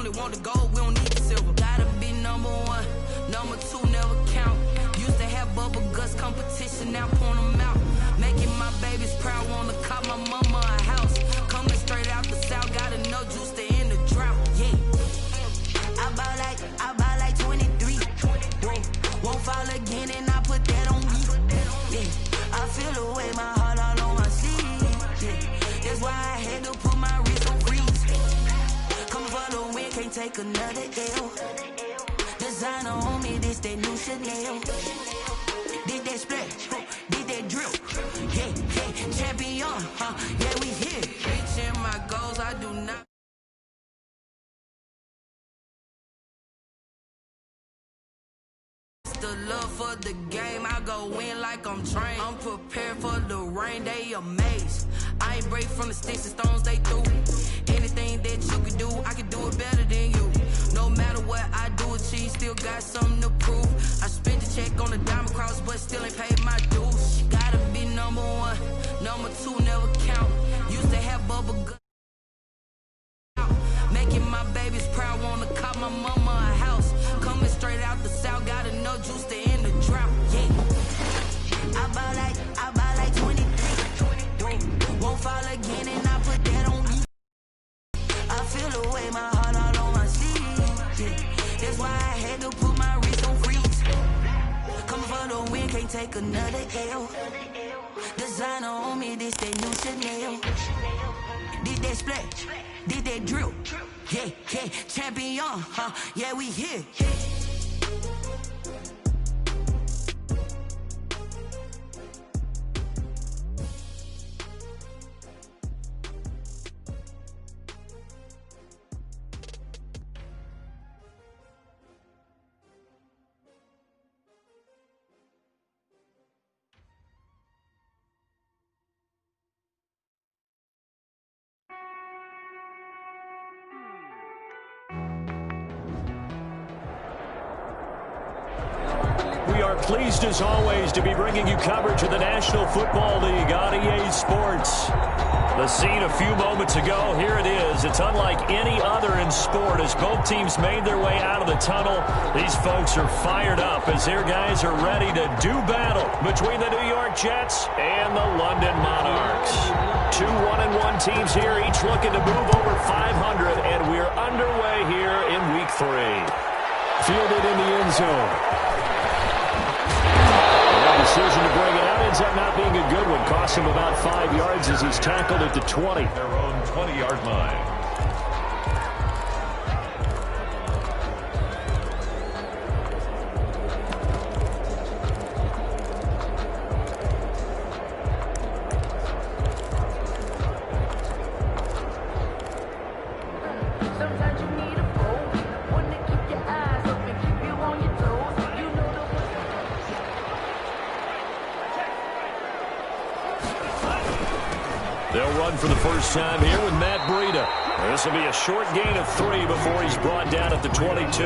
only want the gold, we don't need the silver. Gotta be number one, number two never count. Used to have bubble guts competition, now point them out. Making my babies proud, wanna call my mama a house. Coming straight out the south, gotta know juice to end the drought. Yeah, I buy like 23. Won't fall again, and I put that on me. Yeah, I feel the way, my heart all on my sleeve. Yeah, that's why I had to put my wrist on freeze. Come for the win, can't take another L. Designer on me, this that new Chanel. Did that splash, did that drill. Yeah, champion, yeah, we here. Reaching my goals, I do not. The love for the game, I go win like I'm trained. I'm prepared for the rain, they amazed. I ain't break from the sticks and stones they threw. Anything that you can do, I can do it better than you. No matter what I do achieve, still got something to prove. I spent the check on the diamond cross, but still ain't paid my dues. Gotta be number one, number two never count. Used to have bubble gum. Making my babies proud, wanna call my mama a house. Coming straight out the south, gotta know juice to end the drought. Yeah, I buy like 23. Won't fall again, and I put that on me. I feel the way, my heart all on my sleeve. Yeah, that's why I had to put my wrist on freeze. Coming for the win, can't take another L. Designer on me, this that new Chanel. Did that splash, did that drill. Yeah, champion, yeah, we here. Pleased as always to be bringing you coverage of the National Football League on EA Sports. The scene a few moments ago, here it is. It's unlike any other in sport as both teams made their way out of the tunnel. These folks are fired up as their guys are ready to do battle between the New York Jets and the London Monarchs. Two 1-1 teams here, each looking to move over 500, and we're underway here in Week 3. Fielded in the end zone. Decision to bring it out ends up not being a good one. Costs him about 5 yards as he's tackled at the 20. Their own 20-yard line. For the first time here with Matt Breida. This will be a short gain of 3 before he's brought down at the 22.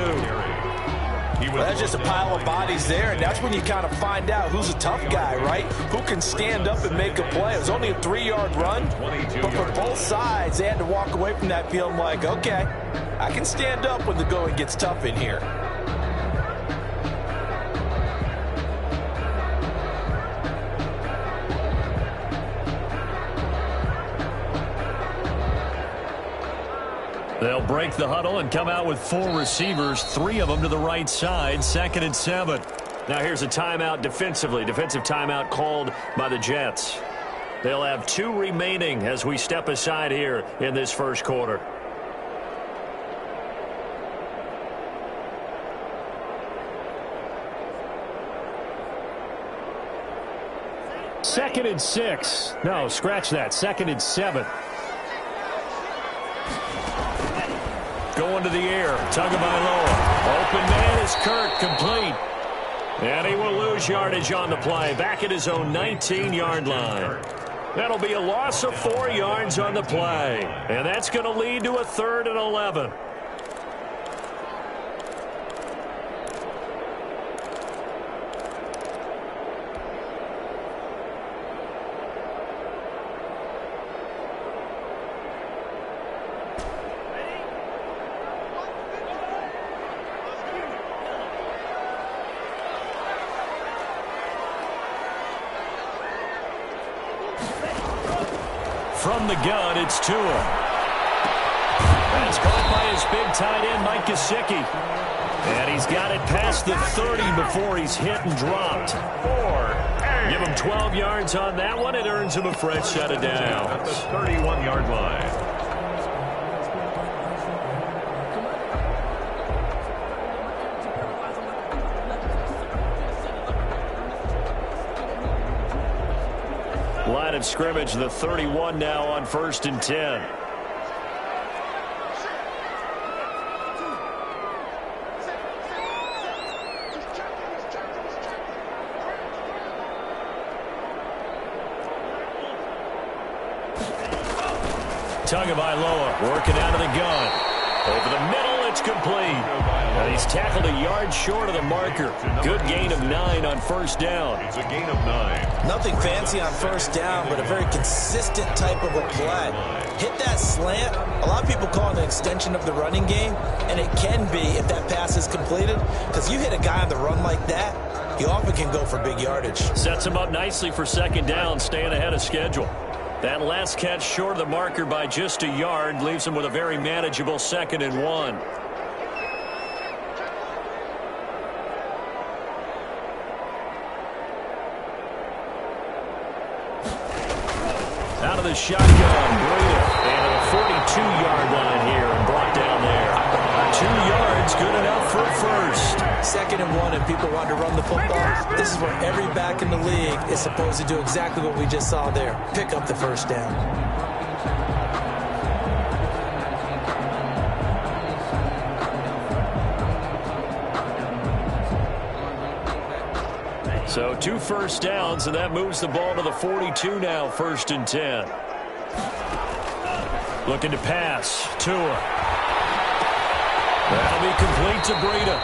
Well, that's just a pile of bodies there, and that's when you kind of find out who's a tough guy, right? Who can stand up and make a play. It was only a 3-yard run, but for both sides, they had to walk away from that feeling like, okay, I can stand up when the going gets tough in here. They'll break the huddle and come out with 4 receivers, 3 of them to the right side, 2nd and 7. Now here's a timeout defensively. Defensive timeout called by the Jets. They'll have 2 remaining as we step aside here in this first quarter. Second and 6. No, scratch that. 2nd and 7. Going to the air. Tagovailoa. Open man is Kirk. Complete. And he will lose yardage on the play. Back at his own 19-yard line. That'll be a loss of 4 yards on the play. And that's going to lead to a 3rd and 11. from the gun, it's Tua. That's caught by his big tight end, Mike Gesicki. And he's got it past the 30 before he's hit and dropped. Give him 12 yards on that one. It earns him a fresh set of downs. At the 31-yard line. Line of scrimmage, the 31 now on 1st and 10. Tagovailoa working out of the gun. Over the middle, it's complete. And he's tackled a yard short of the marker. Good gain of 9 on 1st down. It's a gain of 9. Nothing fancy on 1st down, but a very consistent type of a play. Hit that slant. A lot of people call it an extension of the running game, and it can be if that pass is completed, because you hit a guy on the run like that, you often can go for big yardage. Sets him up nicely for 2nd down, staying ahead of schedule. That last catch short of the marker by just a yard leaves him with a very manageable 2nd and 1. Out of the shotgun, Breida. And a 42-yard line here and brought down there. 2 yards, good enough for a first. 2nd and 1, and people want to run the football. This is where every back in the league is supposed to do exactly what we just saw there. Pick up the 1st down. So 2 1st downs, and that moves the ball to the 42 now, 1st and 10. Looking to pass. Tua. That'll be complete to Breida.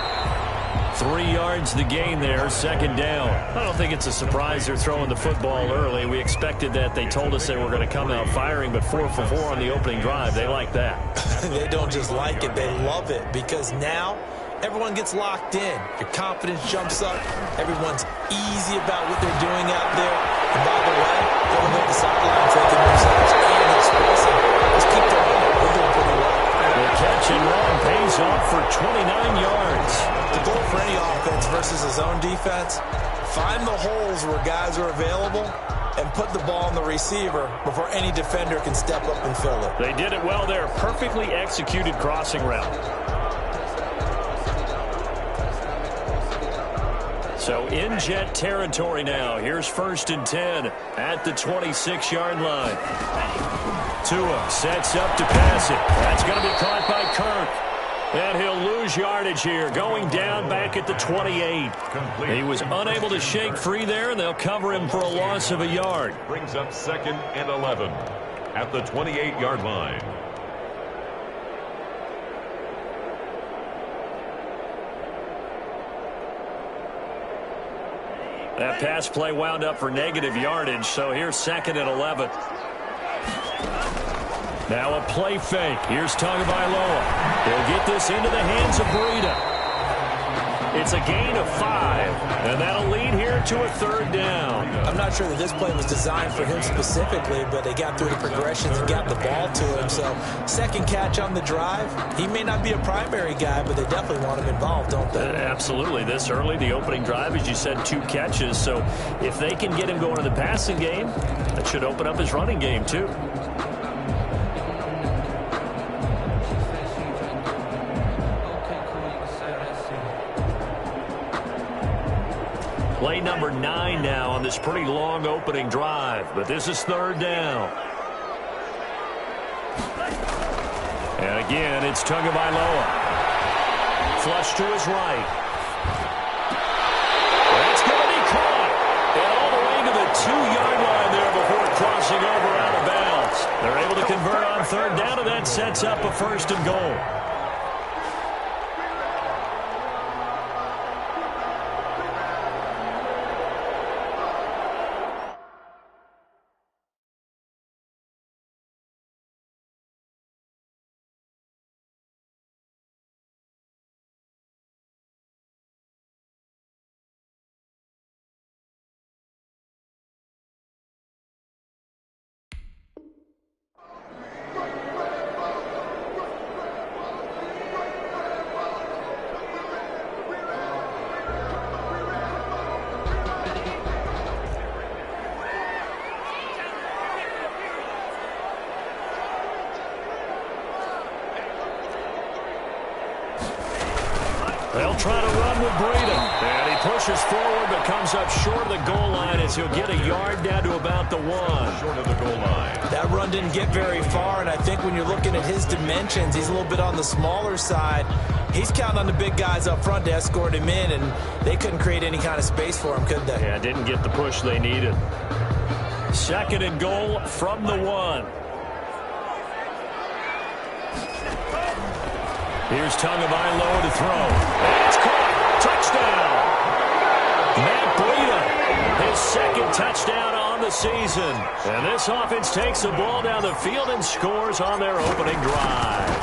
3 yards the gain there, 2nd down. I don't think it's a surprise they're throwing the football early. We expected that. They told us they were going to come out firing, but 4 for 4 on the opening drive. They like that. They don't just like it, they love it, because now everyone gets locked in. Your confidence jumps up. Everyone's easy about what they're doing out there. And by the way, they'll go to the sidelines thinking themselves and expressing. Just keep the running. We're doing pretty well. The catch and run pays off for 29 yards. The goal for any offense versus a zone defense, find the holes where guys are available and put the ball on the receiver before any defender can step up and fill it. They did it well there. Perfectly executed crossing route. So in jet territory now. Here's 1st and 10 at the 26-yard line. Tua sets up to pass it. That's going to be caught by Kirk. And he'll lose yardage here, going down back at the 28. Complete. He was unable to shake free there, and they'll cover him for a loss of a yard. Brings up 2nd and 11 at the 28-yard line. That pass play wound up for negative yardage, so here's 2nd and 11. Now a play fake. Here's Tagovailoa. He'll get this into the hands of Breida. It's a gain of 5, and that'll lead here to a 3rd down. I'm not sure that this play was designed for him specifically, but they got through the progressions and got the ball to him. So 2nd catch on the drive. He may not be a primary guy, but they definitely want him involved, don't they? Absolutely. This early, the opening drive, as you said, 2 catches. So if they can get him going in the passing game, that should open up his running game too. Play number 9 now on this pretty long opening drive, but this is 3rd down. And again, it's Tagovailoa. Flush to his right. That's going to be caught. And all the way to the 2-yard line there before crossing over out of bounds. They're able to convert on 3rd down, and that sets up a 1st and goal. They'll try to run with Breida. And he pushes forward but comes up short of the goal line as he'll get a yard down to about the 1. Short of the goal line. That run didn't get very far, and I think when you're looking at his dimensions, he's a little bit on the smaller side. He's counting on the big guys up front to escort him in, and they couldn't create any kind of space for him, could they? Yeah, didn't get the push they needed. 2nd and goal from the 1. Here's Tagovailoa to throw. It's caught. Touchdown. Matt Breida, his 2nd touchdown on the season. And this offense takes the ball down the field and scores on their opening drive.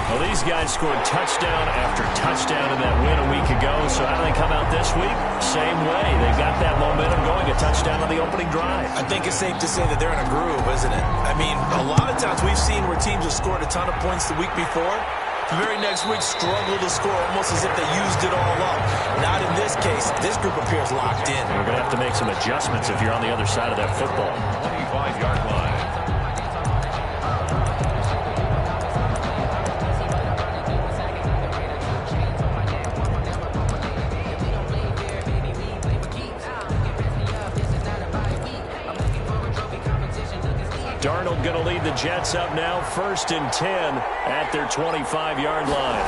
Well, these guys scored touchdown after touchdown in that win a week ago. So how do they come out this week? Same way. They've got that momentum going, a touchdown on the opening drive. I think it's safe to say that they're in a groove, isn't it? I mean, a lot of times we've seen where teams have scored a ton of points the week before. The very next week struggle to score almost as if they used it all up. Not in this case. This group appears locked in. You're going to have to make some adjustments if you're on the other side of that football. 25-yard line. Darnold going to lead the Jets up now, 1st and 10 at their 25-yard line.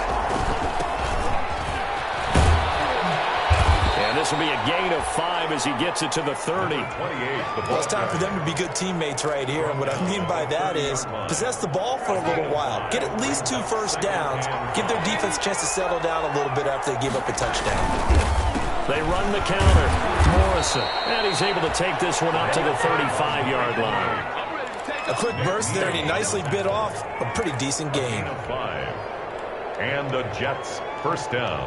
And this will be a gain of 5 as he gets it to the 30. Well, it's time for them to be good teammates right here. And what I mean by that is possess the ball for a little while. Get at least 2 first downs. Give their defense a chance to settle down a little bit after they give up a touchdown. They run the counter. Morrison. And he's able to take this one up to the 35-yard line. A quick burst there, and he nicely bit off a pretty decent gain. 5. And the Jets, 1st down.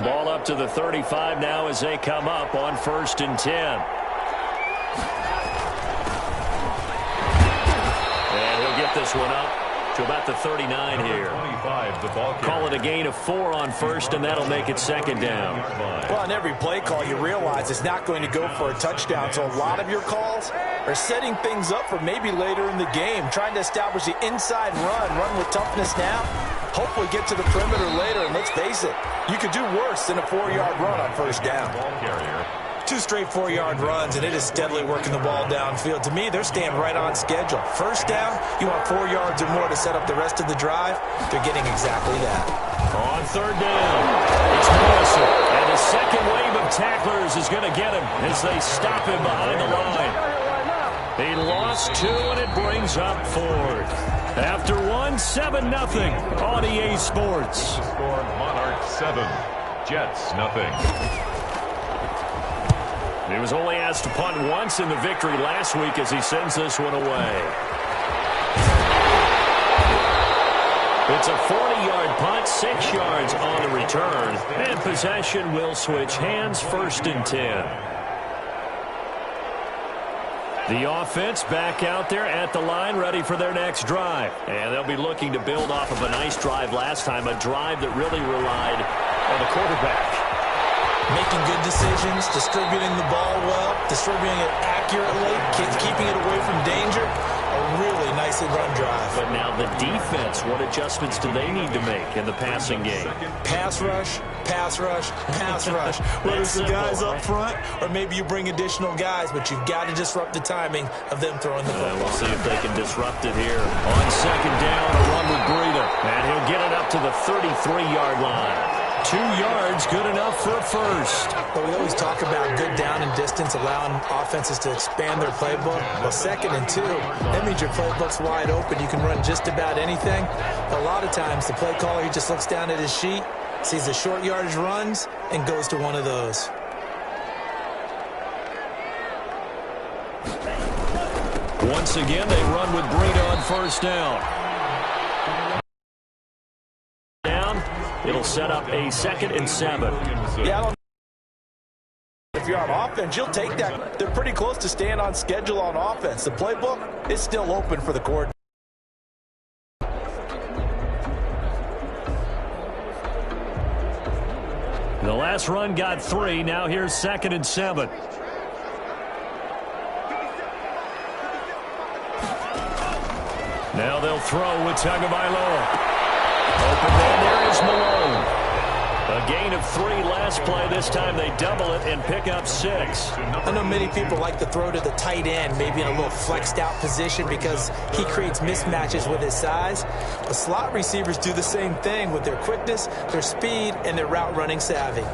Ball up to the 35 now as they come up on 1st and 10. And he'll get this one up to about the 39 here. 25, the ball carrier. Call it a gain of 4 on 1st, and that'll make it 2nd down. Well, on every play call, you realize it's not going to go for a touchdown. So a lot of your calls are setting things up for maybe later in the game, trying to establish the inside run with toughness now. Hopefully get to the perimeter later, and let's face it, you could do worse than a 4-yard run on 1st down. Ball carrier. 2 straight 4-yard runs, and it is steadily working the ball downfield. To me, they're staying right on schedule. 1st down, you want 4 yards or more to set up the rest of the drive. They're getting exactly that. On 3rd down, it's Morrison. And the 2nd wave of tacklers is going to get him as they stop him behind the line. He lost 2, and it brings up 4th. After 1, 7-0 on EA Sports. Score Monarchs 7, Jets 0. He was only asked to punt once in the victory last week as he sends this one away. It's a 40-yard punt, 6 yards on the return, and possession will switch hands, 1st and 10. The offense back out there at the line, ready for their next drive. And they'll be looking to build off of a nice drive last time, a drive that really relied on the quarterback. Making good decisions, distributing the ball well, distributing it accurately, keeping it away from danger. A really nicely run drive. But now the defense, what adjustments do they need to make in the passing game? Pass rush, pass rush, pass rush. Whether it's the guys up front or maybe you bring additional guys, but you've got to disrupt the timing of them throwing the football. We'll see if they can disrupt it here. On 2nd down, a run with Breida. And he'll get it up to the 33-yard line. 2 yards, good enough for a 1st. Well, we always talk about good down and distance, allowing offenses to expand their playbook. Well, 2nd and 2, that means your playbook's wide open. You can run just about anything. A lot of times, the play caller, he just looks down at his sheet, sees the short yardage runs, and goes to one of those. Once again, they run with Breida on 1st down. It'll set up a 2nd and 7. Yeah, I don't know if you're on offense, you'll take that. They're pretty close to staying on schedule on offense. The playbook is still open for the coordinator. The last run got 3. Now here's 2nd and 7. Now they'll throw with Tagovailoa. Open man, there is Malone. A gain of 3 last play. This time they double it and pick up 6. I know many people like to throw to the tight end, maybe in a little flexed out position because he creates mismatches with his size. But slot receivers do the same thing with their quickness, their speed, and their route running savvy.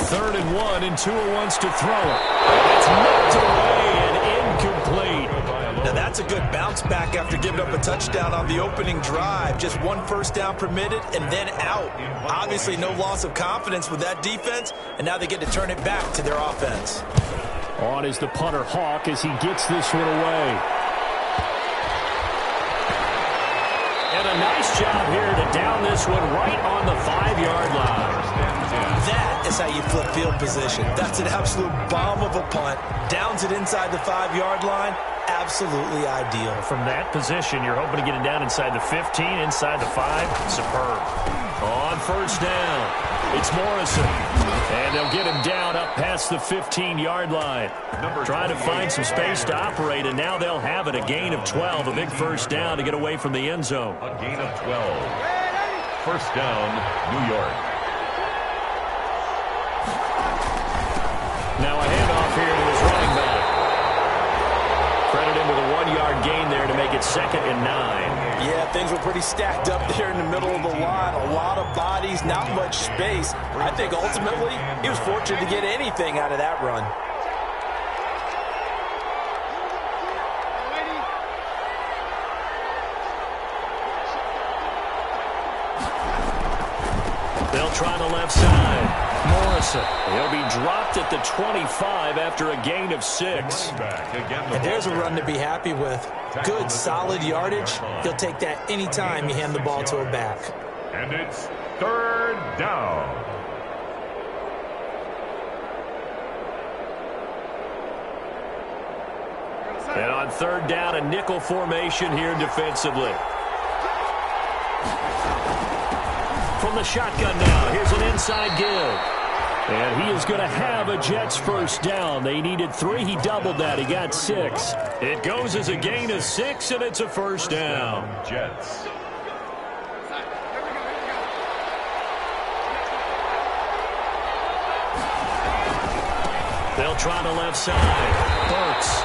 Third and 1, and Tua wants to throw it. It's knocked away and incomplete. Now that's a good bounce back after giving up a touchdown on the opening drive. Just 1 first down permitted and then out. Obviously no loss of confidence with that defense, and now they get to turn it back to their offense. On is the punter Hawk as he gets this one away. And a nice job here to down this one right on the 5-yard line. That is how you flip field position. That's an absolute bomb of a punt. Downs it inside the 5-yard line. Absolutely ideal. From that position, you're hoping to get it down inside the 15, inside the 5. Superb. On first down, it's Morrison. And they'll get him down up past the 15-yard line. Trying to find some space to operate, and now they'll have it. A gain of 12, a big first down to get away from the end zone. A gain of 12. First down, New York. Now a handoff here to his running back. Credit him with a 1-yard gain there to make it 2nd and 9. Yeah, things were pretty stacked up there in the middle of the line. A lot of bodies, not much space. I think ultimately he was fortunate to get anything out of that run. They'll try the left side. Morrison. He'll be dropped at the 25 after a gain of 6. And there's a run to be happy with. Good, solid yardage. He'll take that anytime you hand the ball to a back. And it's 3rd down. And on 3rd down, a nickel formation here defensively. From the shotgun now, here's an inside give. And he is going to have a Jets first down. They needed 3. He doubled that. He got 6. It goes as a gain of 6, and it's a first down. Jets. They'll try the left side. Burks.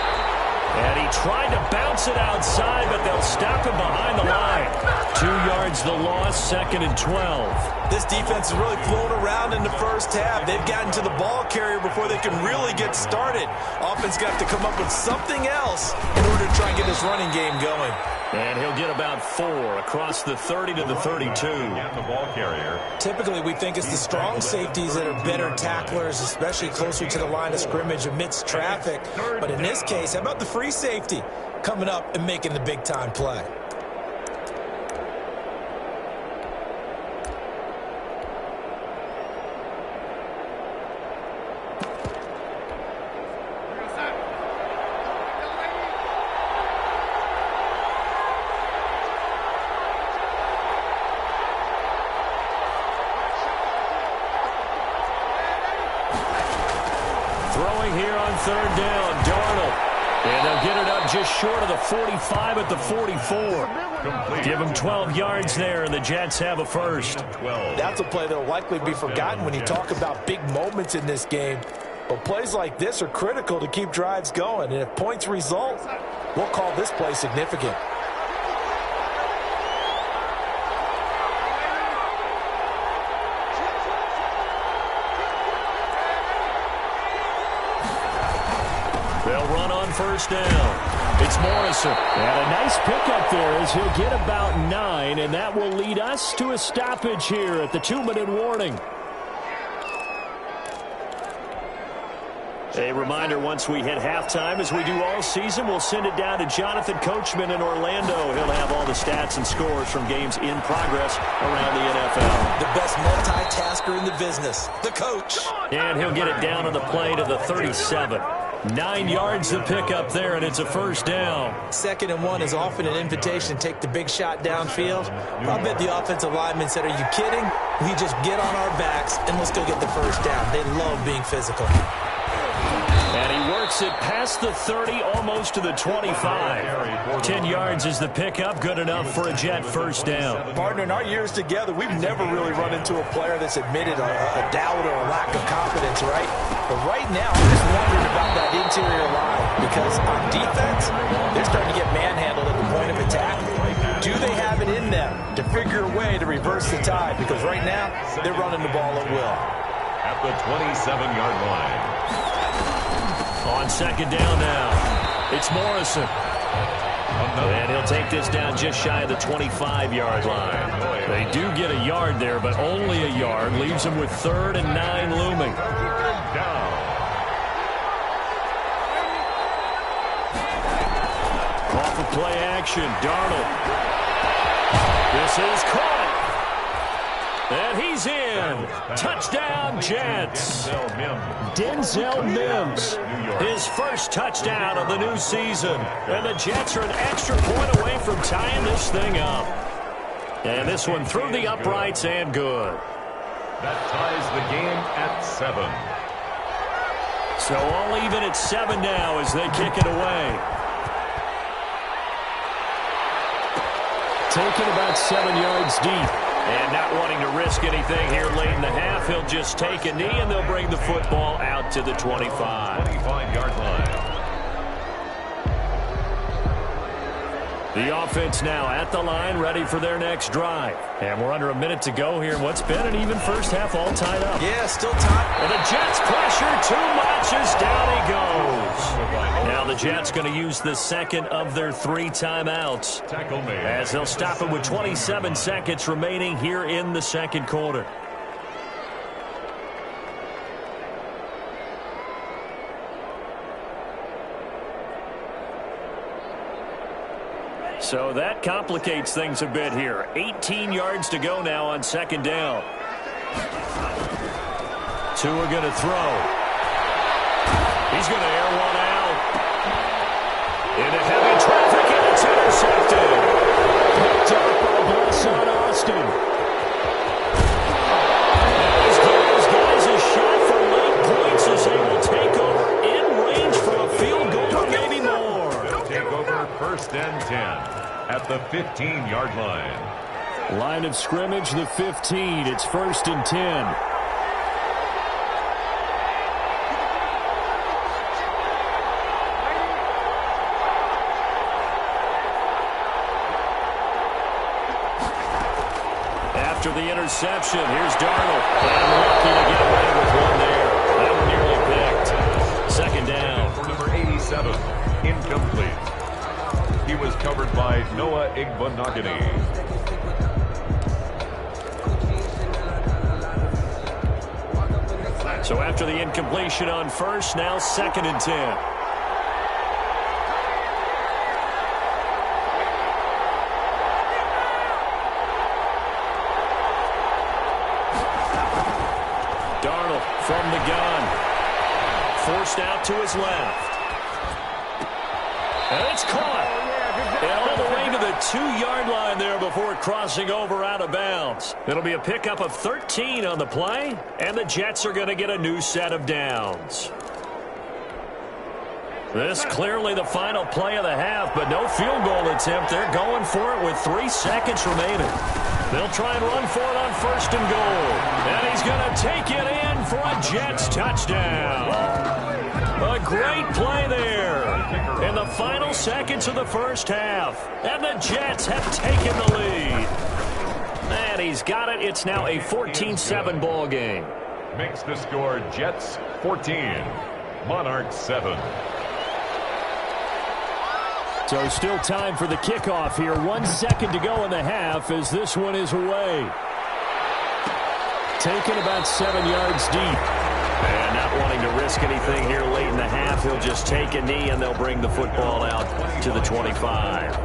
And he tried to bounce it outside, but they'll stop him behind the line. 2 yards the loss, 2nd and 12. This defense has really flown around in the first half. They've gotten to the ball carrier before they can really get started. Offense got to come up with something else in order to try and get this running game going. And he'll get about 4 across the 30 to the 32. The ball carrier. Typically, we think it's the strong safeties that are better tacklers, especially closer to the line of scrimmage amidst traffic. But in this case, how about the free safety coming up and making the big-time play? Throwing here on 3rd down, Darnold. And they'll get it up just short of the 45 at the 44. Give them 12 yards there, and the Jets have a first. That's a play that will likely be forgotten when you talk about big moments in this game. But plays like this are critical to keep drives going. And if points result, we'll call this play significant. They'll run on first down. It's Morrison. And a nice pickup there as he'll get about 9, and that will lead us to a stoppage here at the 2-minute warning. A reminder, once we hit halftime, as we do all season, we'll send it down to Jonathan Coachman in Orlando. He'll have all the stats and scores from games in progress around the NFL. The best multitasker in the business, the coach. And he'll get it down on the play to the 37. 9 yards to pick up there, and it's a first down. 2nd and 1 is often an invitation to take the big shot downfield. I bet the offensive lineman said, are you kidding? We just get on our backs and let's go get the first down. They love being physical. And he works it past the 30, almost to the 25. 10 yards is the pickup, good enough for a Jet first down. Partner, in our years together, we've never really run into a player that's admitted a doubt or a lack of confidence, right? But right now, I'm just wondering about that interior line, because on defense, they're starting to get manhandled at the point of attack. Do they have it in them to figure a way to reverse the tide? Because right now, they're running the ball at will. At the 27-yard line. On 2nd down now, it's Morrison. And he'll take this down just shy of the 25-yard line. They do get a yard there, but only a yard. Leaves them with 3rd and 9 looming. Off of play action, Darnold. This is caught. And he's in. Touchdown, Jets. Denzel Mims, his first touchdown of the new season. And the Jets are an extra point away from tying this thing up. And this one through the uprights and good. That ties the game at 7. So all even at 7 now as they kick it away. Taken about 7 yards deep. And not wanting to risk anything here late in the half, he'll just take a knee and they'll bring the football out to the 25. 25-yard line. The offense now at the line, ready for their next drive. And we're under a minute to go here in what's been an even first half, all tied up. Yeah, still tied. And the Jets pressure too much as down he goes. Now the Jets going to use the 2nd of their 3 timeouts as they'll stop it with 27 seconds remaining here in the 2nd quarter. So that complicates things a bit here. 18 yards to go now on 2nd down. 2 are going to throw. He's going to air one out. Into heavy traffic, and it's intercepted. Picked up by Blesson Austin. As those guys a shot for late points as they will take over in range for a field goal or maybe more. Take over 1st and 10 at the 15-yard line. Line of scrimmage, the 15. It's 1st and 10. After the interception, here's Darnold. And lucky to get away with one there. That one nearly picked. 2nd down. For number 87, incomplete. He was covered by Noah Igbenogany. So after the incompletion on 1st, now 2nd and 10. From the gun. Forced out to his left. And it's caught. And all the way to the 2-yard line there before crossing over out of bounds. It'll be a pickup of 13 on the play. And the Jets are going to get a new set of downs. This clearly the final play of the half, but no field goal attempt. They're going for it with 3 seconds remaining. They'll try and run for it on 1st and goal. And he's going to take it in for a Jets touchdown. A great play there in the final seconds of the 1st half. And the Jets have taken the lead. And he's got it. It's now a 14-7 ball game. Makes the score Jets 14, Monarchs 7. So still time for the kickoff here. 1 second to go in the half as this one is away. Taken about 7 yards deep. And not wanting to risk anything here late in the half, he'll just take a knee and they'll bring the football out to the 25.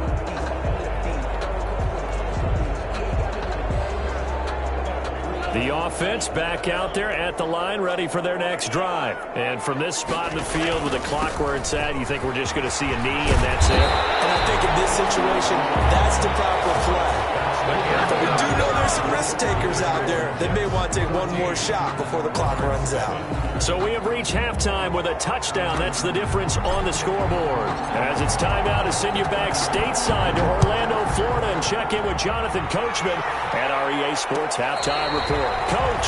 The offense back out there at the line, ready for their next drive. And from this spot in the field with the clock where it's at, you think we're just going to see a knee and that's it? And I think in this situation, that's the proper play. But we do know there's some risk takers out there that may want to take one more shot before the clock runs out. So we have reached halftime with a touchdown. That's the difference on the scoreboard. As it's time now to send you back stateside to Orlando, Florida, and check in with Jonathan Coachman at our EA Sports Halftime Report. Coach.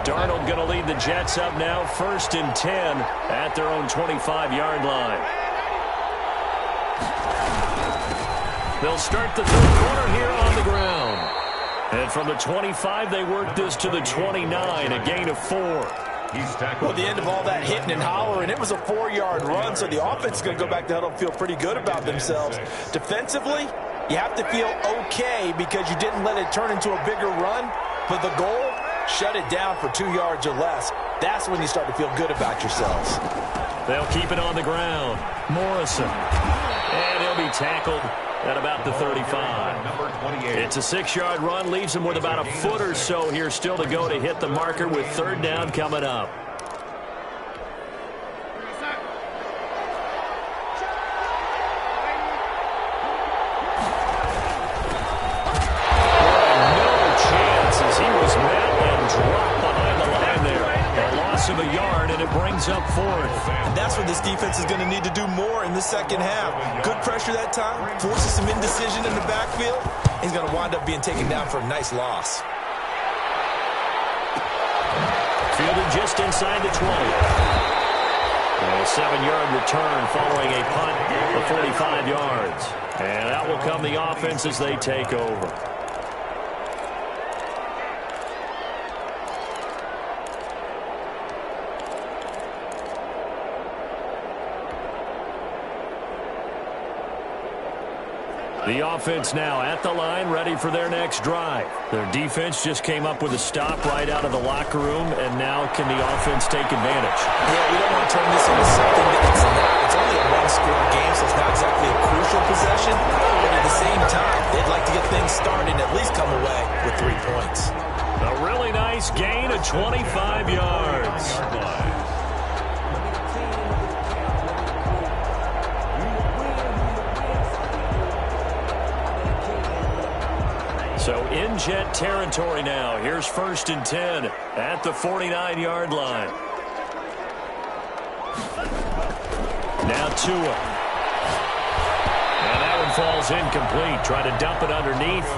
Darnold going to lead the Jets up now, 1st and 10 at their own 25-yard line. They'll start the third quarter here on the ground. And from the 25, they work this to the 29, a gain of 4. Well, at the end of all that hitting and hollering, it was a 4-yard run, so the offense is going to go back to huddle and feel pretty good about themselves. Defensively, you have to feel okay because you didn't let it turn into a bigger run, but the goal, shut it down for 2 yards or less. That's when you start to feel good about yourselves. They'll keep it on the ground. Morrison. And he'll be tackled at about the 35. Number 28. It's a 6-yard run. Leaves him with about a foot or so here still to go to hit the marker with 3rd down coming up. Of a yard, and it brings up 4th. And that's what this defense is going to need to do more in the second half. Good pressure that time, forces some indecision in the backfield. He's going to wind up being taken down for a nice loss. Fielded just inside the 20. A 7-yard return following a punt of 45 yards. And out will come the offense as they take over. The offense now at the line, ready for their next drive. Their defense just came up with a stop right out of the locker room, and now can the offense take advantage? Yeah, we don't want to turn this into something that it's not. It's only a one-score game, so it's not exactly a crucial possession. But at the same time, they'd like to get things started and at least come away with 3 points. A really nice gain of 25 yards. So in Jet territory now. Here's 1st and 10 at the 49-yard line. Now Tua. And that one falls incomplete. Try to dump it underneath.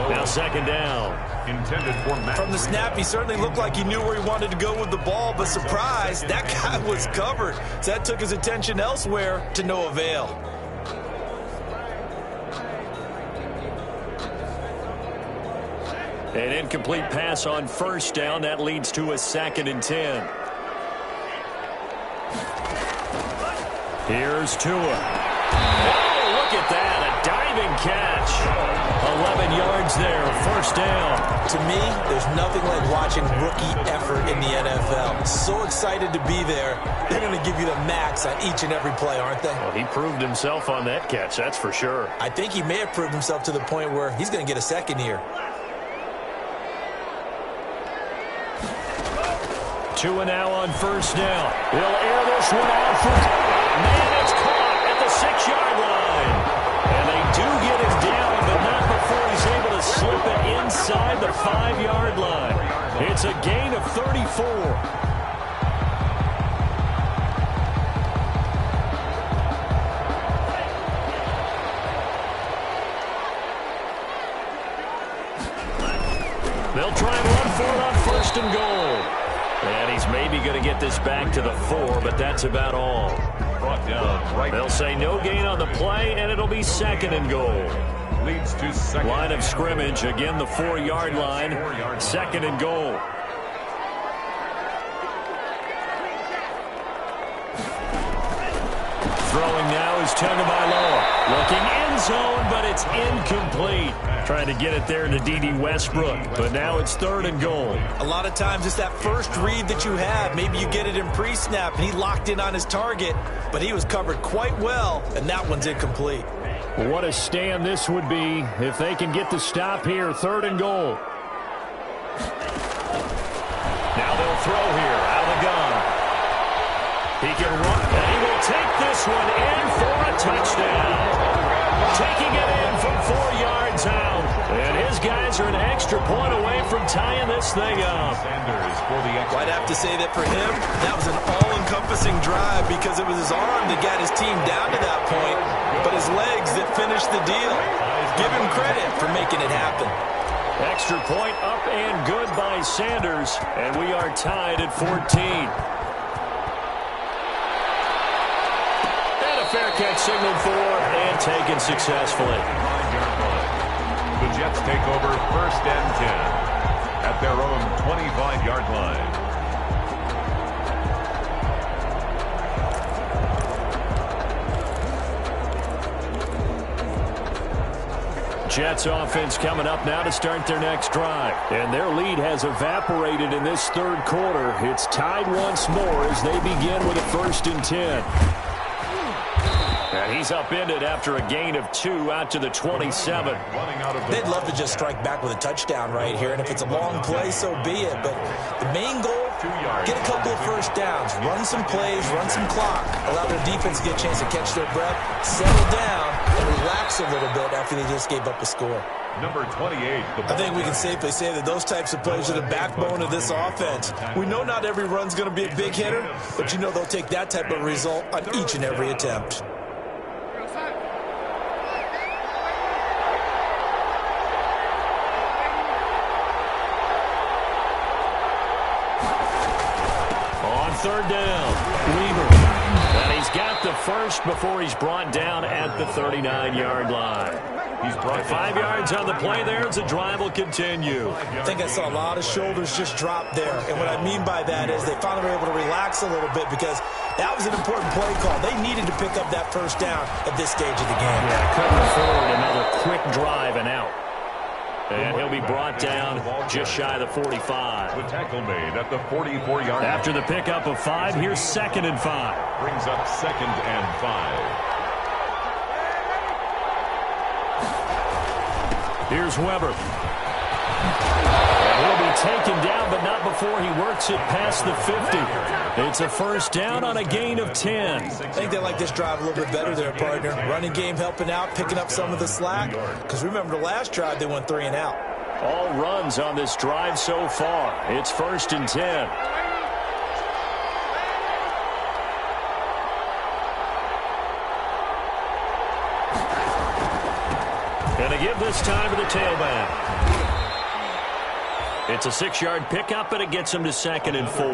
Now 2nd down. Intended for Matt. From the snap, he certainly looked like he knew where he wanted to go with the ball, but surprise, that guy was covered. So that took his attention elsewhere to no avail. An incomplete pass on 1st down. That leads to a 2nd and 10. Here's Tua. Oh, look at that. A diving catch. 11 yards there. 1st down. To me, there's nothing like watching rookie effort in the NFL. So excited to be there. They're going to give you the max on each and every play, aren't they? Well, he proved himself on that catch, that's for sure. I think he may have proved himself to the point where he's going to get a 2nd here. Tua now on 1st down. He'll air this one out for... Man, it's caught at the 6-yard line. And they do get him down, but not before he's able to slip it inside the 5-yard line. It's a gain of 34. They'll try and run for it on 1st and goal. And he's maybe going to get this back to the 4, but that's about all. Brought down right. They'll say no gain on the play, and it'll be 2nd and goal. Leads to 2nd. Line of scrimmage, again the 4-yard line, 2nd and goal. Throwing now is Tagovailoa. Looking end zone, but it's incomplete. Trying to get it there to D.D. Westbrook, but now it's 3rd and goal. A lot of times it's that first read that you have. Maybe you get it in pre-snap, and he locked in on his target, but he was covered quite well, and that one's incomplete. Well, what a stand this would be if they can get the stop here. 3rd and goal. Now they'll throw here out of the gun. He can run, and he will take this one in for a touchdown. Taking it in from 4 yards out. And his guys are an extra point away from tying this thing up. I'd have to say that for him, that was an all-encompassing drive because it was his arm that got his team down to that point, but his legs that finished the deal. Give him credit for making it happen. Extra point up and good by Sanders, and we are tied at 14. Fair catch signaled for and taken successfully. The Jets take over 1st and 10 at their own 25-yard line. Jets offense coming up now to start their next drive. And their lead has evaporated in this 3rd quarter. It's tied once more as they begin with a 1st and 10. And he's upended after a gain of 2 out to the 27. They'd love to just strike back with a touchdown right here, and if it's a long play, so be it. But the main goal, get a couple of first downs, run some plays, run some clock, allow their defense to get a chance to catch their breath, settle down, and relax a little bit after they just gave up a score. Number 28. I think we can safely say that those types of plays are the backbone of this offense. We know not every run's going to be a big hitter, but you know they'll take that type of result on each and every attempt. On 3rd down, Weaver. And he's got the first before he's brought down at the 39-yard line. He's brought 5 yards on the play there as the drive will continue. I think I saw a lot of shoulders just drop there. And what I mean by that is they finally were able to relax a little bit because that was an important play call. They needed to pick up that first down at this stage of the game. Yeah, couldn't afford another quick drive and out. And he'll be brought down just shy of the 45. The tackle made at the 44-yard line. After the pickup of 5, here's 2nd and 5. Brings up 2nd and 5. Here's Weber. And he'll be taken down, but not before he works it past the 50. It's a first down on a gain of 10. I think they like this drive a little bit better there, partner. Running game helping out, picking up some of the slack. Because remember, the last drive, they went 3 and out. All runs on this drive so far. It's 1st and 10. And to give this time to the tailback. It's a 6-yard pickup, and it gets him to 2nd and 4.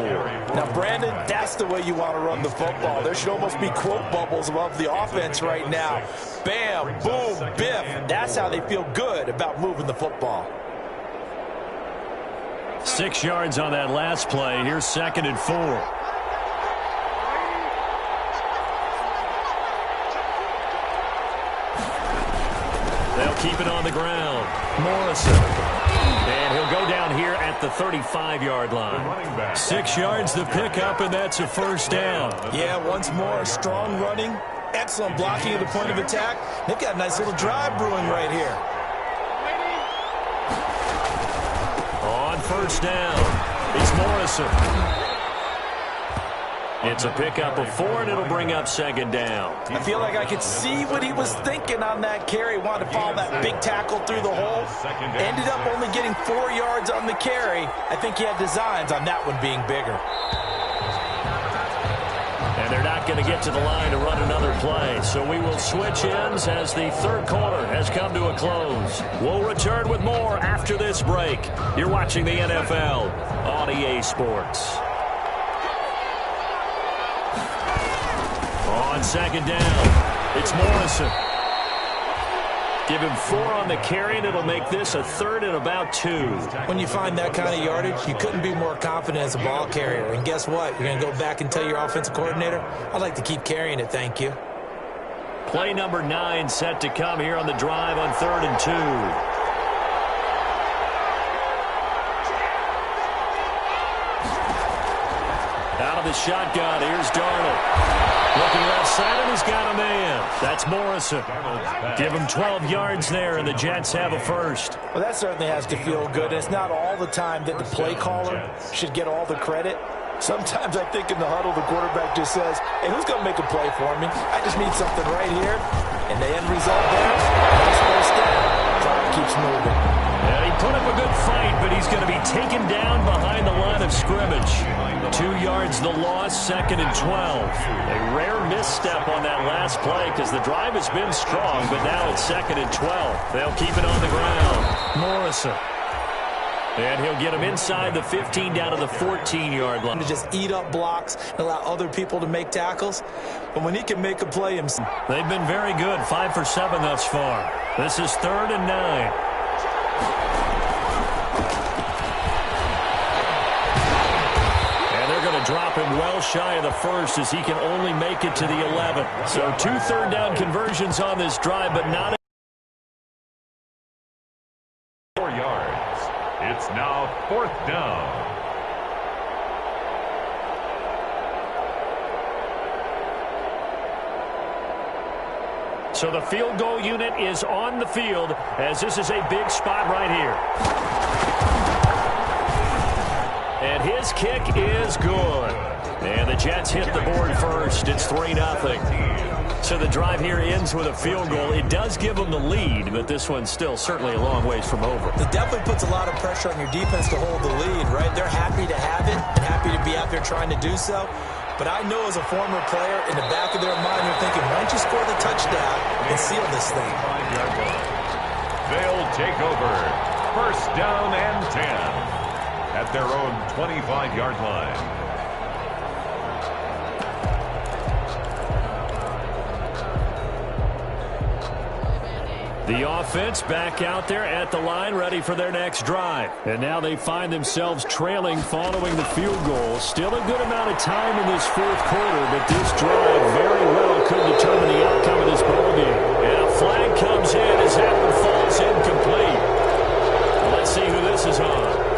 Now, Brandon, that's the way you want to run the football. There should almost be quote bubbles above the offense right now. Bam, boom, biff. That's how they feel good about moving the football. 6 yards on that last play. Here's 2nd and 4. They'll keep it on the ground. Morrison. And he'll go down here at the 35-yard line. 6 yards the pickup, and that's a first down. Yeah, once more, strong running, excellent blocking at the point of attack. They've got a nice little drive brewing right here. On first down, it's Morrison. It's a pickup of 4, and it'll bring up 2nd down. I feel like I could see what he was thinking on that carry. Wanted to follow that big tackle through the hole. Ended up only getting 4 yards on the carry. I think he had designs on that one being bigger. And they're not going to get to the line to run another play. So we will switch ends as the 3rd quarter has come to a close. We'll return with more after this break. You're watching the NFL on EA Sports. On 2nd down, it's Morrison. Give him 4 on the carry, and it'll make this a 3rd and about 2. When you find that kind of yardage, you couldn't be more confident as a ball carrier. And guess what? You're going to go back and tell your offensive coordinator, I'd like to keep carrying it, thank you. Play number 9 set to come here on the drive on 3rd and 2. Out of the shotgun, here's Darnold. Looking left side, and he's got a man. That's Morrison. Give him 12 yards there, and the Jets have a first. Well, that certainly has to feel good. It's not all the time that the play caller should get all the credit. Sometimes I think in the huddle, the quarterback just says, hey, who's going to make a play for me? I just need something right here. And the end result there, nice first down. Clock keeps moving. Yeah, he put up a good fight, but he's going to be taken down behind the line of scrimmage. 2 yards the loss, 2nd and 12. A rare misstep on that last play because the drive has been strong, but now it's 2nd and 12. They'll keep it on the ground. Morrison. And he'll get him inside the 15 down to the 14-yard line. To just eat up blocks and allow other people to make tackles. But when he can make a play himself. They've been very good, 5 for 7 thus far. This is 3rd and 9. Drop him well shy of the first as he can only make it to the 11. So 2 third-down conversions on this drive, but not 4 yards. It's now 4th down. So the field goal unit is on the field as this is a big spot right here. And his kick is good. And the Jets hit the board first. It's 3-0. So the drive here ends with a field goal. It does give them the lead, but this one's still certainly a long ways from over. It definitely puts a lot of pressure on your defense to hold the lead, right? They're happy to have it and happy to be out there trying to do so. But I know as a former player, in the back of their mind, they're thinking, why don't you score the touchdown and seal this thing? They'll take over. 1st down and 10. At their own 25-yard line. The offense back out there at the line, ready for their next drive. And now they find themselves trailing following the field goal. Still a good amount of time in this 4th quarter, but this drive very well could determine the outcome of this ballgame. And a flag comes in as that one falls incomplete. Let's see who this is on.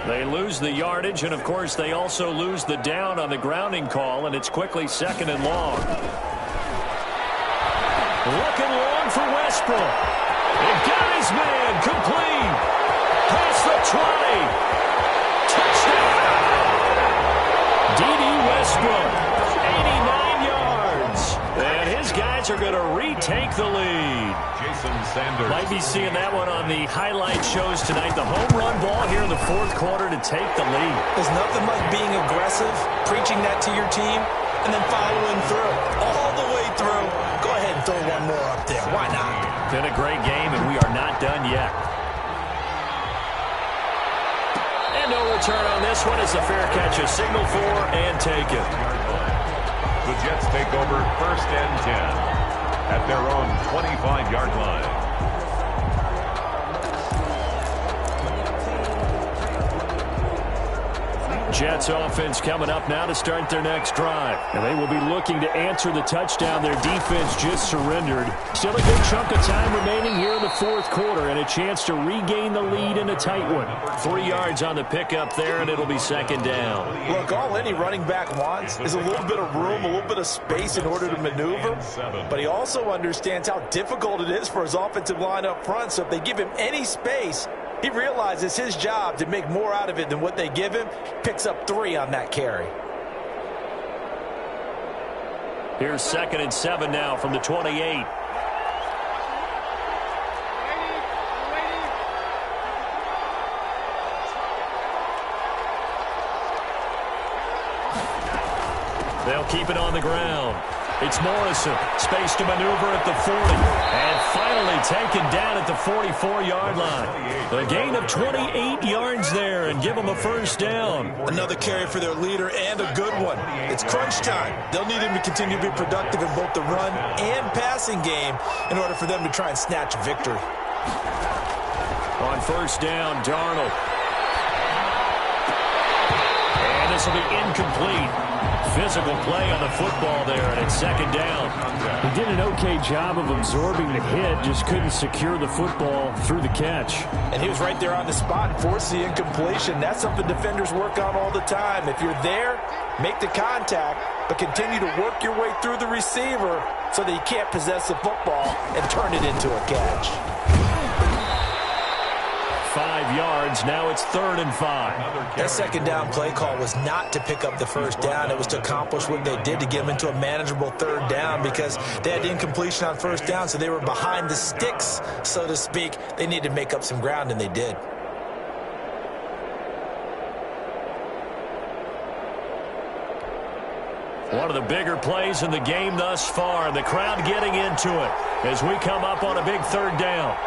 They lose the yardage, and, of course, they also lose the down on the grounding call, and it's quickly 2nd and long. Looking long for Westbrook. He got his man complete. Past the 20. Touchdown. D.D. Westbrook, 89 yards. And his guys are going to retake the lead. Jason Sanders. Might be seeing that one on the highlight shows tonight. The home run ball here in the 4th quarter to take the lead. There's nothing like being aggressive, preaching that to your team, and then following through. All the way through. Go ahead and throw one more up there. Why not? Been a great game, and we are not done yet. And no return on this one as the fair catch is signaled for and taken. The Jets take over 1st and 10. At their own 25-yard line. Jets offense coming up now to start their next drive. And they will be looking to answer the touchdown their defense just surrendered. Still a good chunk of time remaining here in the 4th quarter and a chance to regain the lead in a tight one. 3 yards on the pickup there, and it'll be 2nd down. Look, all any running back wants is a little bit of room, a little bit of space in order to maneuver. But he also understands how difficult it is for his offensive line up front. So if they give him any space, he realizes his job to make more out of it than what they give him. Picks up 3 on that carry. Here's 2nd and 7 now from the 28. They'll keep it on the ground. It's Morrison. Space to maneuver at the 40. And finally taken down at the 44-yard line. A gain of 28 yards there and give them a 1st down. Another carry for their leader and a good one. It's crunch time. They'll need him to continue to be productive in both the run and passing game in order for them to try and snatch a victory. On 1st down, Darnold. And this will be incomplete. Physical play on the football there, and it's second down. He did an okay job of absorbing the hit, just couldn't secure the football through the catch. And he was right there on the spot and forced the incompletion. That's something defenders work on all the time. If you're there, make the contact, but continue to work your way through the receiver so that you can't possess the football and turn it into a catch. 5 yards. Now it's 3rd and 5. That second down play call was not to pick up the first down. It was to accomplish what they did to get them into a manageable 3rd down because they had incompletion on first down, so they were behind the sticks, so to speak. They needed to make up some ground, and they did. One of the bigger plays in the game thus far, and the crowd getting into it as we come up on a big 3rd down.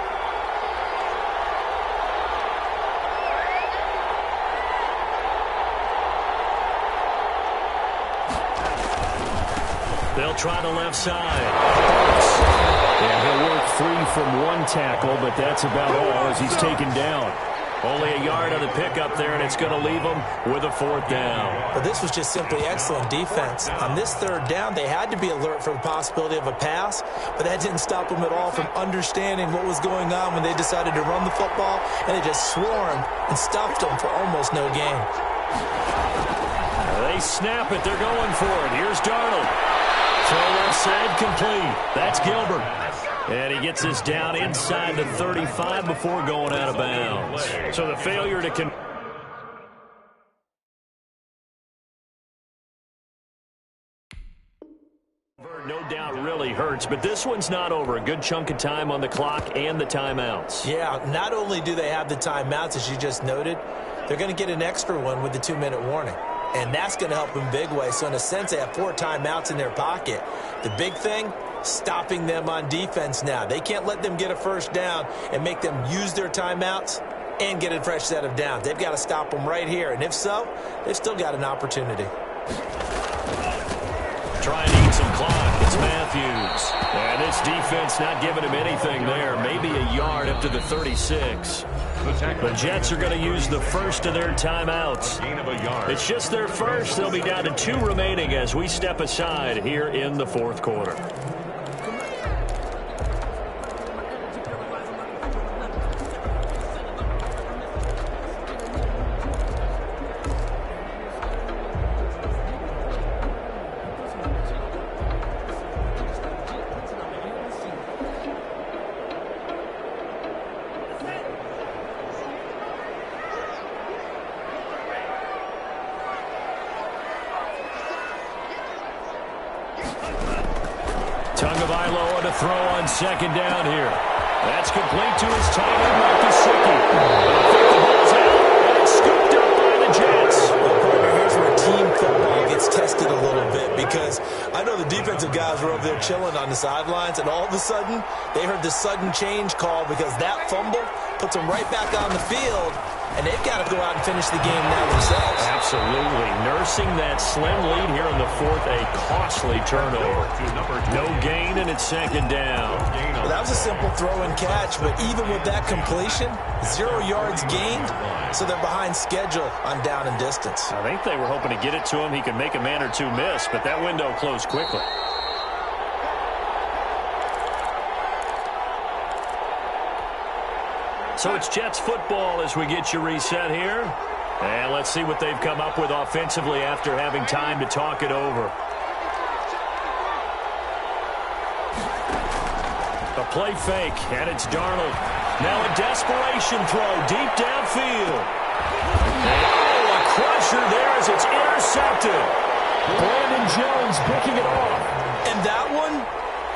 They'll try the left side. Yeah, he'll work free from one tackle, but that's about all as he's taken down. Only a yard on the pickup there, and it's going to leave them with a 4th down. But this was just simply excellent defense. On this 3rd down, they had to be alert for the possibility of a pass, but that didn't stop them at all from understanding what was going on when they decided to run the football, and they just swarmed and stuffed them for almost no gain. They snap it. They're going for it. Here's Darnold. Throw left side complete. That's Gilbert. And he gets this down inside the 35 before going out of bounds. So the failure to no doubt really hurts, but this one's not over. A good chunk of time on the clock and the timeouts. Yeah, not only do they have the timeouts, as you just noted, they're going to get an extra one with the 2-minute warning. And that's going to help them big way. So in a sense, they have 4 timeouts in their pocket. The big thing, stopping them on defense now. They can't let them get a first down and make them use their timeouts and get a fresh set of downs. They've got to stop them right here. And if so, they've still got an opportunity. Trying to eat some clock. It's Matthews. And this defense not giving him anything there. Maybe a yard up to the 36. The Jets are going to use the first of their timeouts. It's just their first. They'll be down to 2 remaining as we step aside here in the 4th quarter. Tagovailoa to throw on second down here. That's complete to his tight end, Mike Gesicki. The ball's out, and it's scooped up by the Jets. Well, partner, here's where team football gets tested a little bit because I know the defensive guys were over there chilling on the sidelines, and all of a sudden, they heard the sudden change call because that fumble puts them right back on the field, and they've got to go out and finish the game now themselves. Absolutely. Nursing that slim lead here in the 4th, a costly turnover. No gain, and it's second down. Well, that was a simple throw and catch, but even with that completion, 0 yards gained, so they're behind schedule on down and distance. I think they were hoping to get it to him. He could make a man or 2 miss, but that window closed quickly. So it's Jets football as we get you reset here. And let's see what they've come up with offensively after having time to talk it over. A play fake, and it's Darnold. Now a desperation throw deep downfield. Oh, a crusher there as it's intercepted. Brandon Jones picking it off. And that one,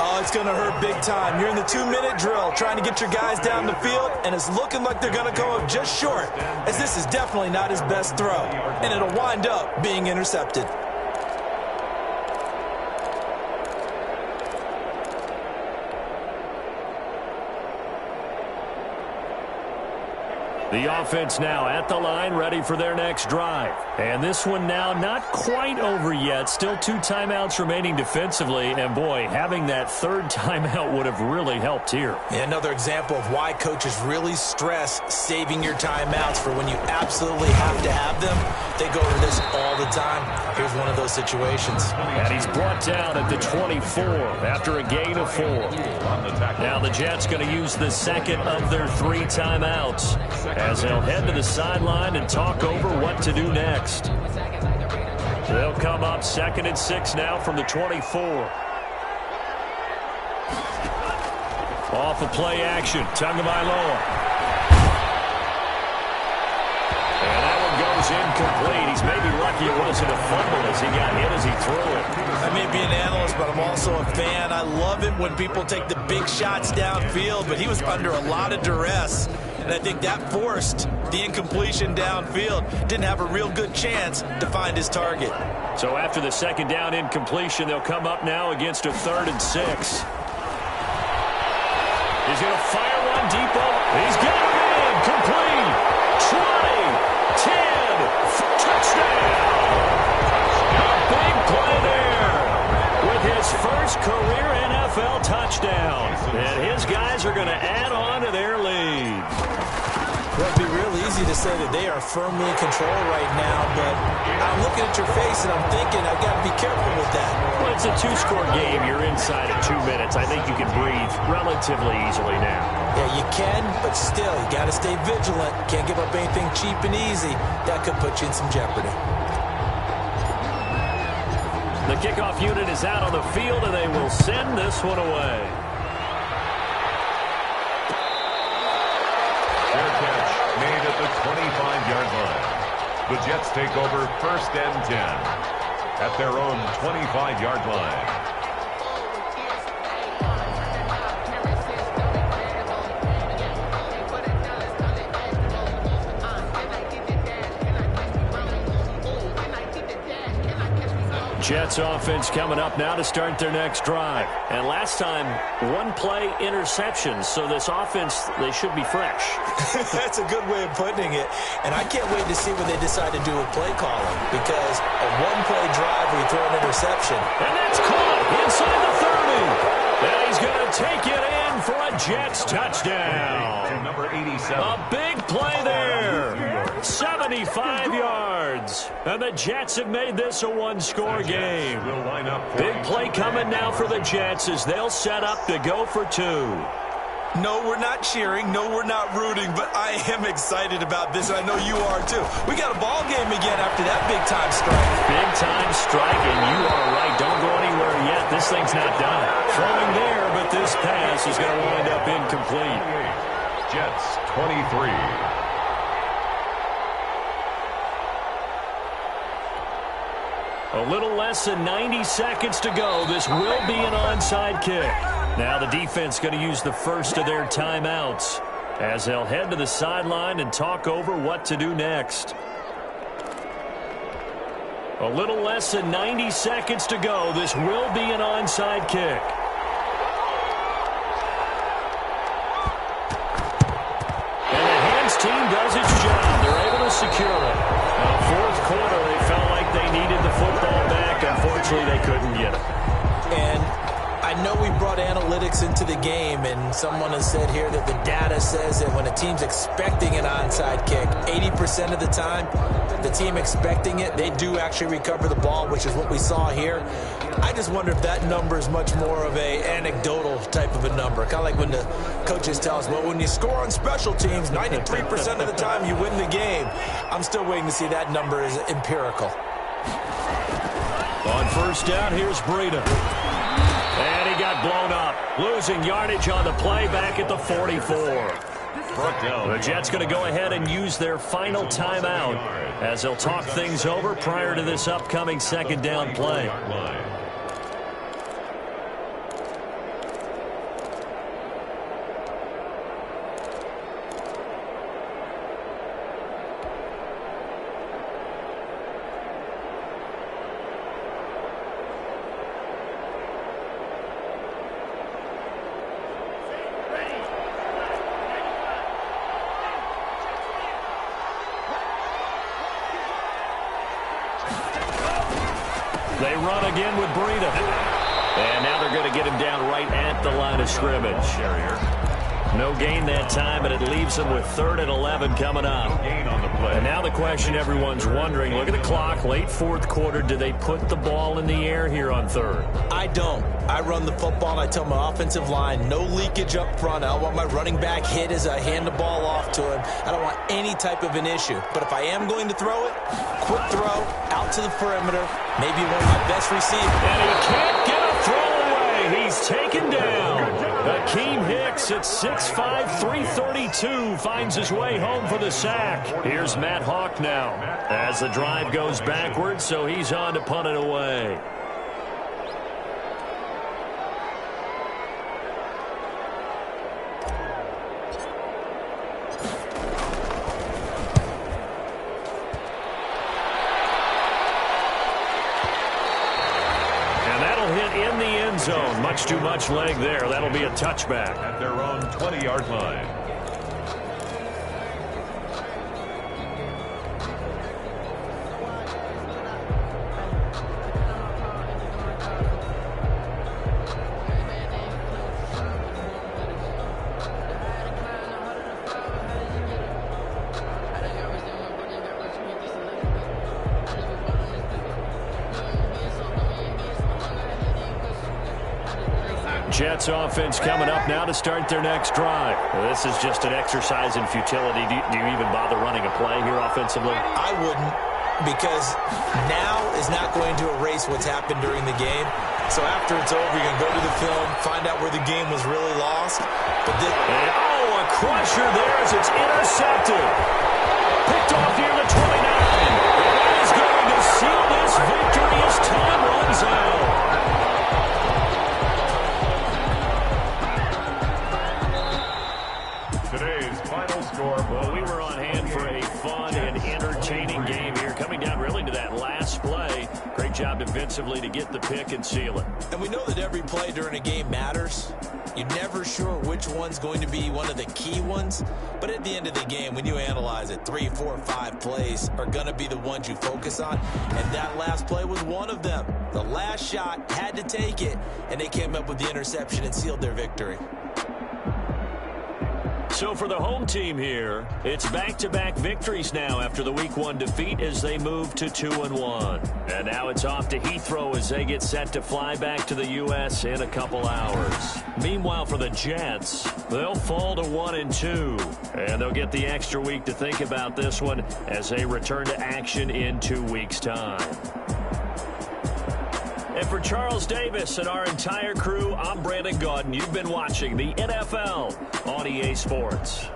oh, it's going to hurt big time. You're in the 2-minute drill trying to get your guys down the field, and it's looking like they're going to come up just short, as this is definitely not his best throw, and it'll wind up being intercepted. The offense now at the line, ready for their next drive. And this one now not quite over yet. Still 2 timeouts remaining defensively. And, boy, having that third timeout would have really helped here. Yeah, another example of why coaches really stress saving your timeouts for when you absolutely have to have them. They go to this all the time. Here's one of those situations. And he's brought down at the 24 after a gain of 4. Now the Jets going to use the second of their 3 timeouts as they'll head to the sideline and talk over what to do next. They'll come up 2nd and 6 now from the 24. Off of play action, Tagovailoa. And that one goes incomplete. He's maybe lucky it wasn't a fumble as he got hit as he threw it. I may be an analyst, but I'm also a fan. I love it when people take the big shots downfield, but he was under a lot of duress. And I think that forced the incompletion downfield. Didn't have a real good chance to find his target. So after the second down incompletion, they'll come up now against a 3rd and 6. He's going to fire one deep over. He's got it in. Complete. 20, 10, touchdown. A big play there with his first career NFL touchdown. And his guys are going to add on to their lead. Well, it'd be real easy to say that they are firmly in control right now, but I'm looking at your face and I'm thinking I've got to be careful with that. Well, it's a 2-score game. You're inside of 2 minutes. I think you can breathe relatively easily now. Yeah, you can, but still, you got to stay vigilant. Can't give up anything cheap and easy. That could put you in some jeopardy. The kickoff unit is out on the field, and they will send this one away. Fair catch made at the 25-yard line. The Jets take over 1st and 10 at their own 25-yard line. Jets offense coming up now to start their next drive. And last time, 1-play interceptions. So this offense, they should be fresh. That's a good way of putting it. And I can't wait to see what they decide to do with play calling. Because a 1-play drive where you throw an interception. And that's caught inside the 30. And he's going to take it in for a Jets touchdown. Number 87. A big play there. 75 yards. And the Jets have made this a 1-score game. Big play coming now for the Jets as they'll set up to go for 2. No, we're not cheering. No, we're not rooting. But I am excited about this, and I know you are too. We got a ball game again after that big-time strike. Big-time strike, and you are right. Don't go anywhere yet. This thing's not done. Throwing there, but this pass is going to wind up incomplete. Jets 23. A little less than 90 seconds to go. This will be an onside kick. Now the defense going to use the first of their timeouts as they'll head to the sideline and talk over what to do next. A little less than 90 seconds to go. This will be an onside kick. And the hands team does its job. They're able to secure it. Now, 4th quarter, they felt like they needed the football back. Unfortunately, they couldn't get it. And I know we brought analytics into the game, and someone has said here that the data says that when a team's expecting an onside kick, 80% of the time, the team expecting it, they do actually recover the ball, which is what we saw here. I just wonder if that number is much more of a anecdotal type of a number. Kind of like when the coaches tell us, well, when you score on special teams, 93% of the time you win the game. I'm still waiting to see that number is empirical. On 1st down, here's Breida. And he got blown up, losing yardage on the play back at the 44. The Jets going to go ahead and use their final timeout as they'll talk things over prior to this upcoming 2nd down play. They run again with Breida. And now they're going to get him down right at the line of scrimmage. No gain that time, and it leaves them with 3rd and 11 coming up. And now the question everyone's wondering, look at the clock, late 4th quarter, do they put the ball in the air here on 3rd? I don't. I run the football, and I tell my offensive line, no leakage up front. I don't want my running back hit as I hand the ball off to him. I don't want any type of an issue. But if I am going to throw it, quick throw, out to the perimeter, maybe one of my best receivers. And he can't get a throw away. He's taken down. Akeem Hicks at 6'5", 332 finds his way home for the sack. Here's Matt Hawk now as the drive goes backwards, so he's on to punt it away. In the end zone. Much too much leg there. That'll be a touchback. At their own 20-yard line. Jets offense coming up now to start their next drive. Well, this is just an exercise in futility. Do you even bother running a play here offensively? I wouldn't, because now is not going to erase what's happened during the game. So after it's over, you're going to go to the film, find out where the game was really lost. But a crusher there as it's intercepted. Picked off near the 29. And that is going to seal this victory as time runs out. Today's final score. Well, we were on hand for a fun and entertaining game here. Coming down really to that last play. Great job defensively to get the pick and seal it. And we know that every play during a game matters. You're never sure which one's going to be one of the key ones. But at the end of the game, when you analyze it, 3, 4, 5 plays are going to be the ones you focus on. And that last play was one of them. The last shot had to take it, and they came up with the interception and sealed their victory. So for the home team here, it's back-to-back victories now after the Week 1 defeat as they move to 2-1. And now it's off to Heathrow as they get set to fly back to the U.S. in a couple hours. Meanwhile, for the Jets, they'll fall to 1-2. And they'll get the extra week to think about this one as they return to action in 2 weeks' time. And for Charles Davis and our entire crew, I'm Brandon Gaudin. You've been watching the NFL on EA Sports.